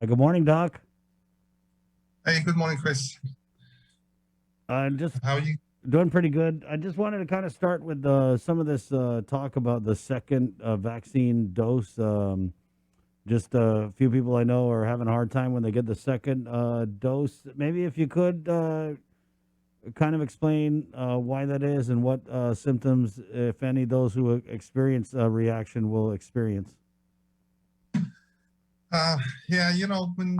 Good morning, Doc. Hey, good morning, Chris. Just How are you? doing pretty good. I just wanted to kind of start with some of this talk about the second vaccine dose. Just a few people I know are having a hard time when they get the second dose. Maybe if you could kind of explain why that is and what symptoms, if any, those who experience a reaction will experience. Uh, yeah, when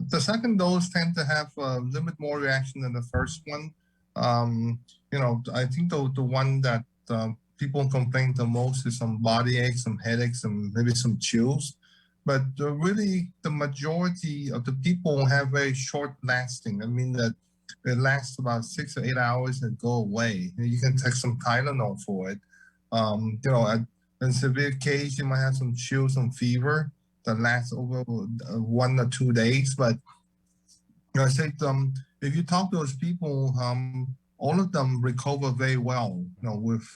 the second dose tend to have a little bit more reaction than the first one. I think the one that people complain the most is some body aches, some headaches, some maybe some chills. But really, the majority of the people have very short lasting. I mean that it lasts about 6 or 8 hours and go away. You can take some Tylenol for it. In severe case, you might have some chills, some fever that lasts over 1 or 2 days. But I said, if you talk to those people, all of them recover very well, with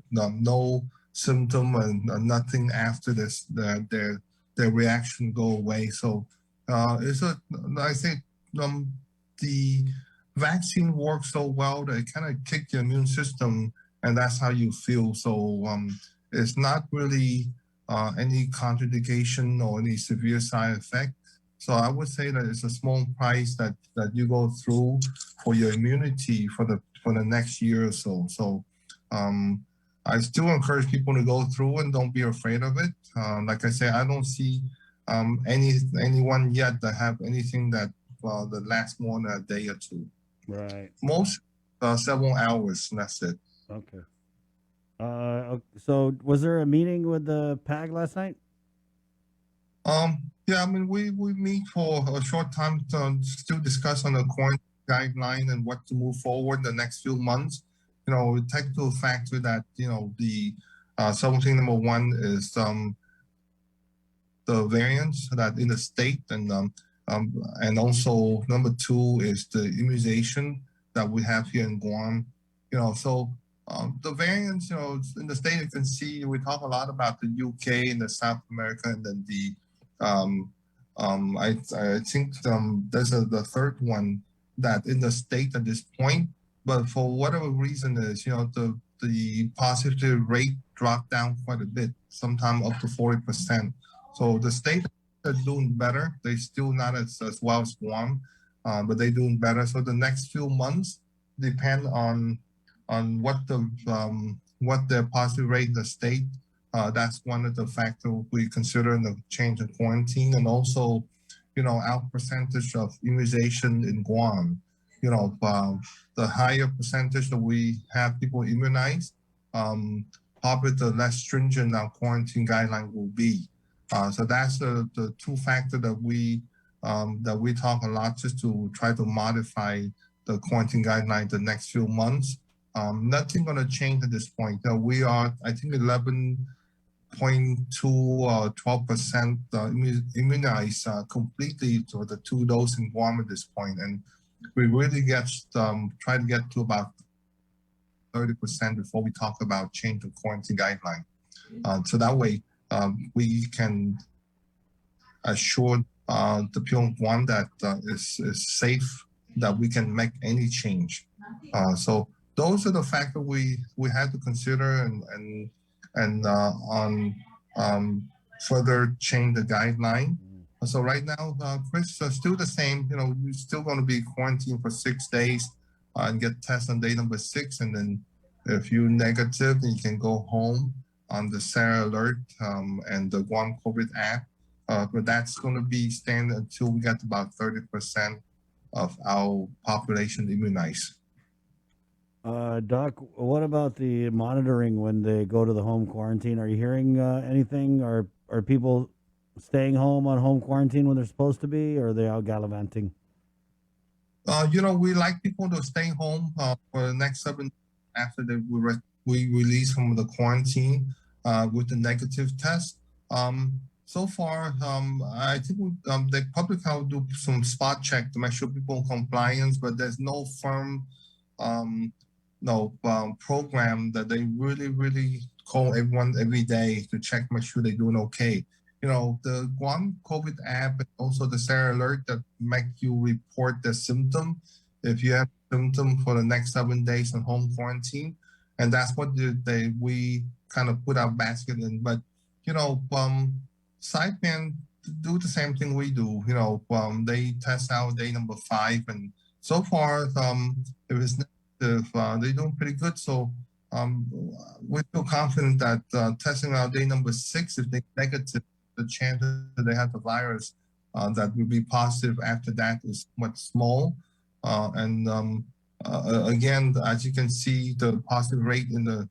no symptom and nothing after this, their reaction go away. So it's a, I think, um, the vaccine works so well that it kind of kick your immune system, and that's how you feel. So it's not really any contraindication or any severe side effect. So I would say that it's a small price that you go through for your immunity for the next year or so. So um, I still encourage people to go through and don't be afraid of it. Like I say, I don't see anyone yet that have anything that lasts more than a day or two. Right. Most several hours, and that's it. Okay. So was there a meeting with the PAG last night? Yeah, I mean, we meet for a short time to still discuss on the quarantine guideline and what to move forward the next few months. We take into factor that the something number one is the variants that in the state, and also number two is the immunization that we have here in Guam. So the variants, in the state you can see we talk a lot about the UK and the South America, and then um, I think there's the third one that in the state at this point, but for whatever reason is the positive rate dropped down quite a bit, sometimes up to 40%. So the state are doing better. They're still not as well as Guam, but they're doing better. So the next few months depend on what the positive rate in the state. That's one of the factors we consider in the change in quarantine, and also, our percentage of immunization in Guam. The higher percentage that we have people immunized, um, probably the less stringent our quarantine guideline will be. So that's the two factor that we talk a lot just to try to modify the quarantine guideline the next few months. Nothing going to change at this point. We are, I think, 11.2 or 12% immunized completely to the two dose in Guam at this point, and we really try to get to about 30% before we talk about change the quarantine guideline. So that way, we can assure the people in Guam that is safe, that we can make any change. So those are the factors we had to consider, and on further change the guideline. So right now, Chris, still the same. You're still going to be quarantined for 6 days and get test on day number 6, and then if you're negative, then you can go home on the Sarah Alert and the Guam COVID app. But that's going to be standard until we get about 30% of our population immunized. Doc, what about the monitoring when they go to the home quarantine? Are you hearing anything? Are people staying home on home quarantine when they're supposed to be, or are they out gallivanting? We like people to stay home for the next 7 after we release from the quarantine with the negative test. So far, I think the public health do some spot check to make sure people in compliance, but there's no firm um, no program that they really call everyone every day to check, make sure they're doing okay. the Guam COVID app and also the Sarah Alert that make you report the symptom if you have symptom for the next 7 days in home quarantine, and that's what we kind of put our basket in. But Saipan do the same thing we do. They test out day number 5, and so far, if it's negative, they're doing pretty good. So um, we feel confident that testing out day number 6, if they negative, the chance that they have the virus that will be positive after that is much small. Again, as you can see, the positive rate in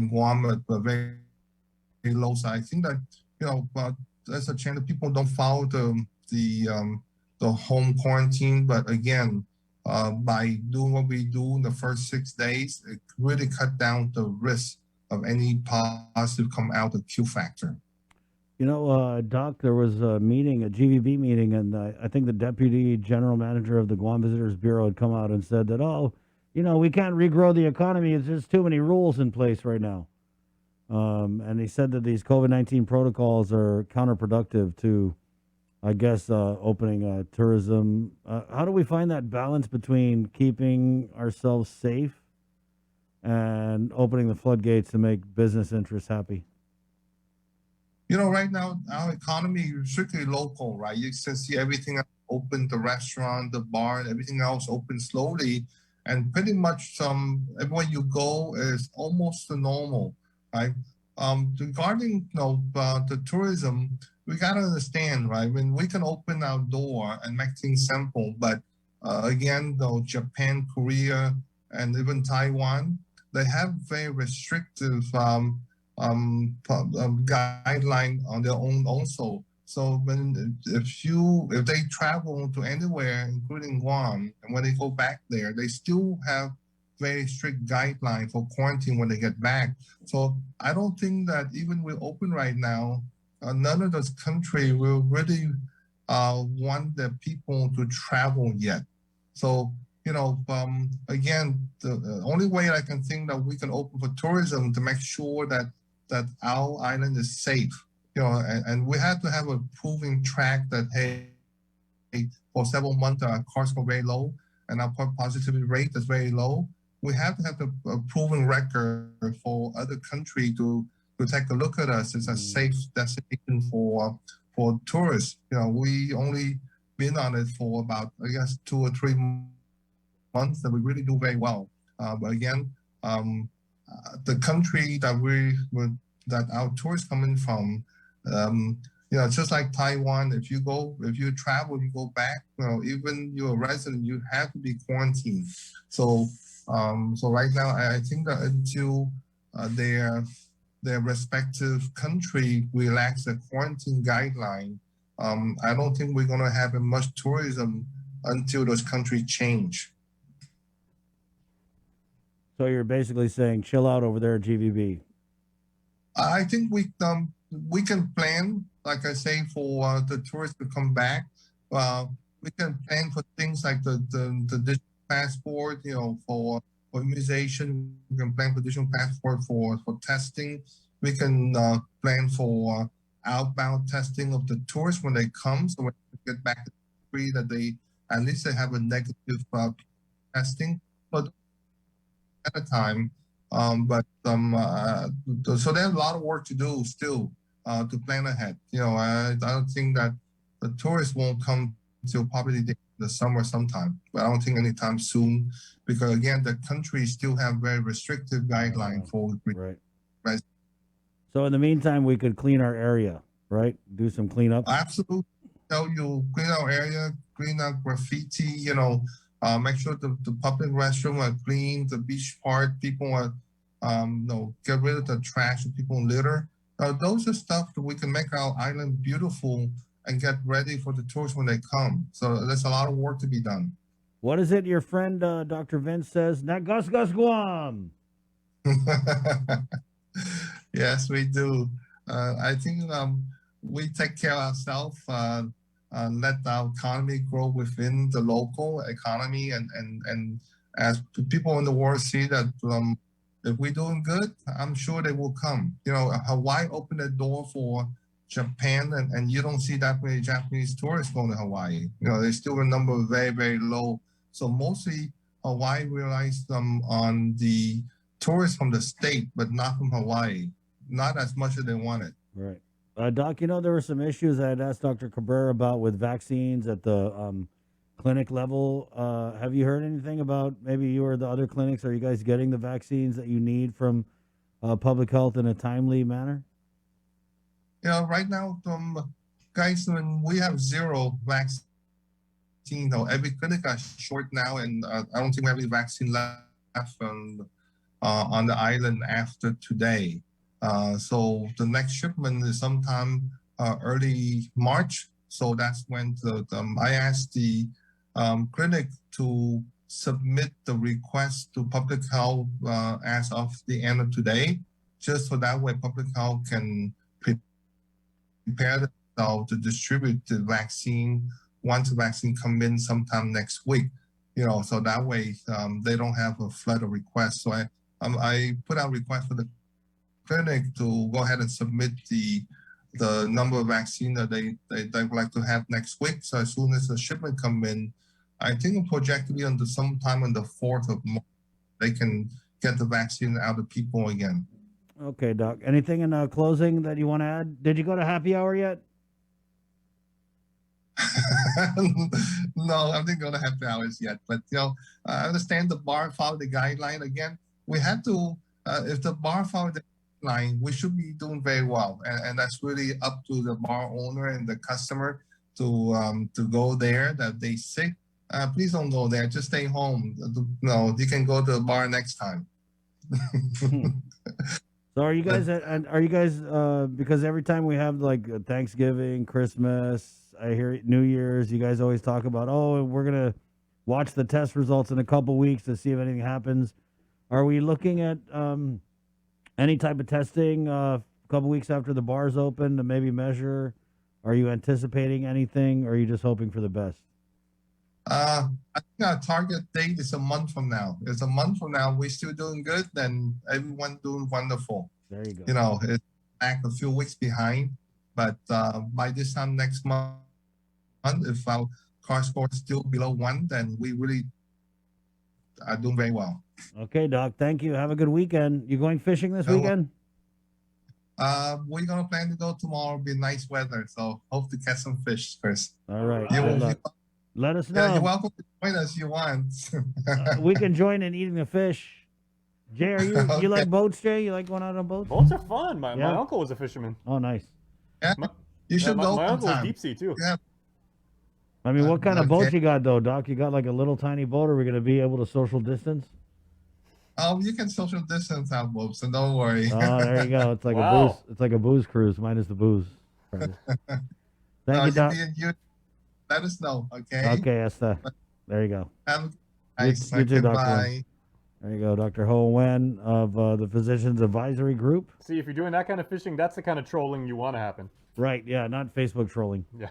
Guam at a very, very low side. I think that there's a chance that people don't follow the home quarantine, but again, by doing what we do in the first 6 days, it really cut down the risk of any positive come out of Q factor. Doc, there was a meeting, a GVB meeting, and I think the deputy general manager of the Guam Visitors Bureau had come out and said that, we can't regrow the economy. It's just too many rules in place right now. And he said that these COVID-19 protocols are counterproductive to, I guess, opening tourism. How do we find that balance between keeping ourselves safe and opening the floodgates to make business interests happy? Right now, our economy is strictly local, right? You can see everything open, the restaurant, the bar, everything else open slowly. And pretty much everywhere you go is almost normal, right? Regarding the tourism, we got to understand, right? When we can open our door and make things simple, but again, though, Japan, Korea, and even Taiwan, they have very restrictive guideline on their own also. So if they travel to anywhere, including Guam, and when they go back there, they still have very strict guideline for quarantine when they get back. So I don't think that even we're open right now, none of those countries will really want the people to travel yet. So again, the only way I can think that we can open for tourism to make sure that our island is safe, and we have to have a proving track that, hey, for several months our costs go very low and our positivity rate is very low. We have to have a proven record for other country to take a look at us as a safe destination for tourists. We only been on it for about, I guess, 2 or 3 months that we really do very well. But again, the country that our tourists coming from, just like Taiwan, if you travel, you go back, even you're a resident, you have to be quarantined. So right now, I think that until their respective country relax the quarantine guideline, I don't think we're going to have much tourism until those countries change. So you're basically saying chill out over there at GVB. I think we can plan, like I say, for the tourists to come back. We can plan for things like the digital passport, for immunization. We can plan for digital passport for testing. We can plan for outbound testing of the tourists when they come, so when they get back to the country, that they at least they have a negative testing. But at a time, so there's a lot of work to do still to plan ahead. I don't think that the tourists won't come till probably the summer sometime, but I don't think anytime soon, because again, the country still have very restrictive guidelines for right. So in the meantime, we could clean our area, right? Do some cleanup. Absolutely. You clean our area, clean up graffiti, make sure the public restroom are clean, the beach part, people are, get rid of the trash and people litter. Those are stuff that we can make our island beautiful and get ready for the tourists when they come. So there's a lot of work to be done. What is it your friend Dr. Vince says? Nagas Guam. Yes, we do. I think we take care of ourselves, let our economy grow within the local economy, and as people in the world see that if we're doing good, I'm sure they will come. Hawaii opened the door for Japan, and you don't see that many Japanese tourists going to Hawaii. You know, they still a number very, very low. So mostly Hawaii relies on the tourists from the state, but not from Hawaii. Not as much as they wanted. Right. Doc, you know, there were some issues I had asked Dr. Cabrera about with vaccines at the clinic level. Have you heard anything about maybe you or the other clinics? Are you guys getting the vaccines that you need from public health in a timely manner? Yeah, right now, guys, when we have zero vaccine, every clinic are short now, and I don't think we have any vaccine left on the island after today. So the next shipment is sometime early March. So that's when I asked the clinic to submit the request to public health as of the end of today, just so that way public health can prepare themselves to distribute the vaccine once the vaccine come in sometime next week. You know, so that way they don't have a flood of requests. So I put out a request for the clinic to go ahead and submit the number of vaccine that they would like to have next week. So as soon as the shipment come in, I think it's projected to be on sometime on the 4th of March, they can get the vaccine out of people again. Okay, Doc. Anything in closing that you want to add? Did you go to happy hour yet? No, I didn't go to happy hours yet. But, you know, I understand the bar followed the guideline. Again, we had to, if the bar followed the guideline, we should be doing very well. And that's really up to the bar owner and the customer to go there. That they sick, please don't go there. Just stay home. No, you can go to the bar next time. So are you guys because every time we have like Thanksgiving, Christmas, I hear New Year's, you guys always talk about, oh, we're gonna watch the test results in a couple weeks to see if anything happens. Are we looking at any type of testing a couple weeks after the bars open to maybe measure? Are you anticipating anything, or are you just hoping for the best? I think our target date is a month from now. It's a month from now. We're still doing good, then everyone doing wonderful. There you go. You know, it's back a few weeks behind, but by this time next month, if our car score is still below 1, then we really are doing very well. Okay, Doc. Thank you. Have a good weekend. You going fishing this weekend? We're gonna plan to go tomorrow. Be nice weather, so hope to catch some fish first. All right. Let us know. Yeah, you're welcome to join us if you want. We can join in eating the fish. Jay, are you Okay. you like boats, Jay? You like going out on boats? Boats are fun. My Yeah. uncle was a fisherman. Oh, nice. Yeah, you should go My uncle was sometime. deep sea too. Yeah. I mean, what kind of boat Okay. you got though, Doc? You got like a little tiny boat, or are we gonna be able to social distance? You can social distance our boats, so don't worry. Oh, there you go. It's like a Wow. booze. It's like a booze cruise minus the booze. Thank you, Doc. You let us know, okay? Okay, Esther. There you go. Have a nice You too, Dr. Bye. There you go, Dr. Hoa Nguyen of the Physicians Advisory Group. See, if you're doing that kind of fishing, that's the kind of trolling you want to happen. Right, yeah, not Facebook trolling. Yeah.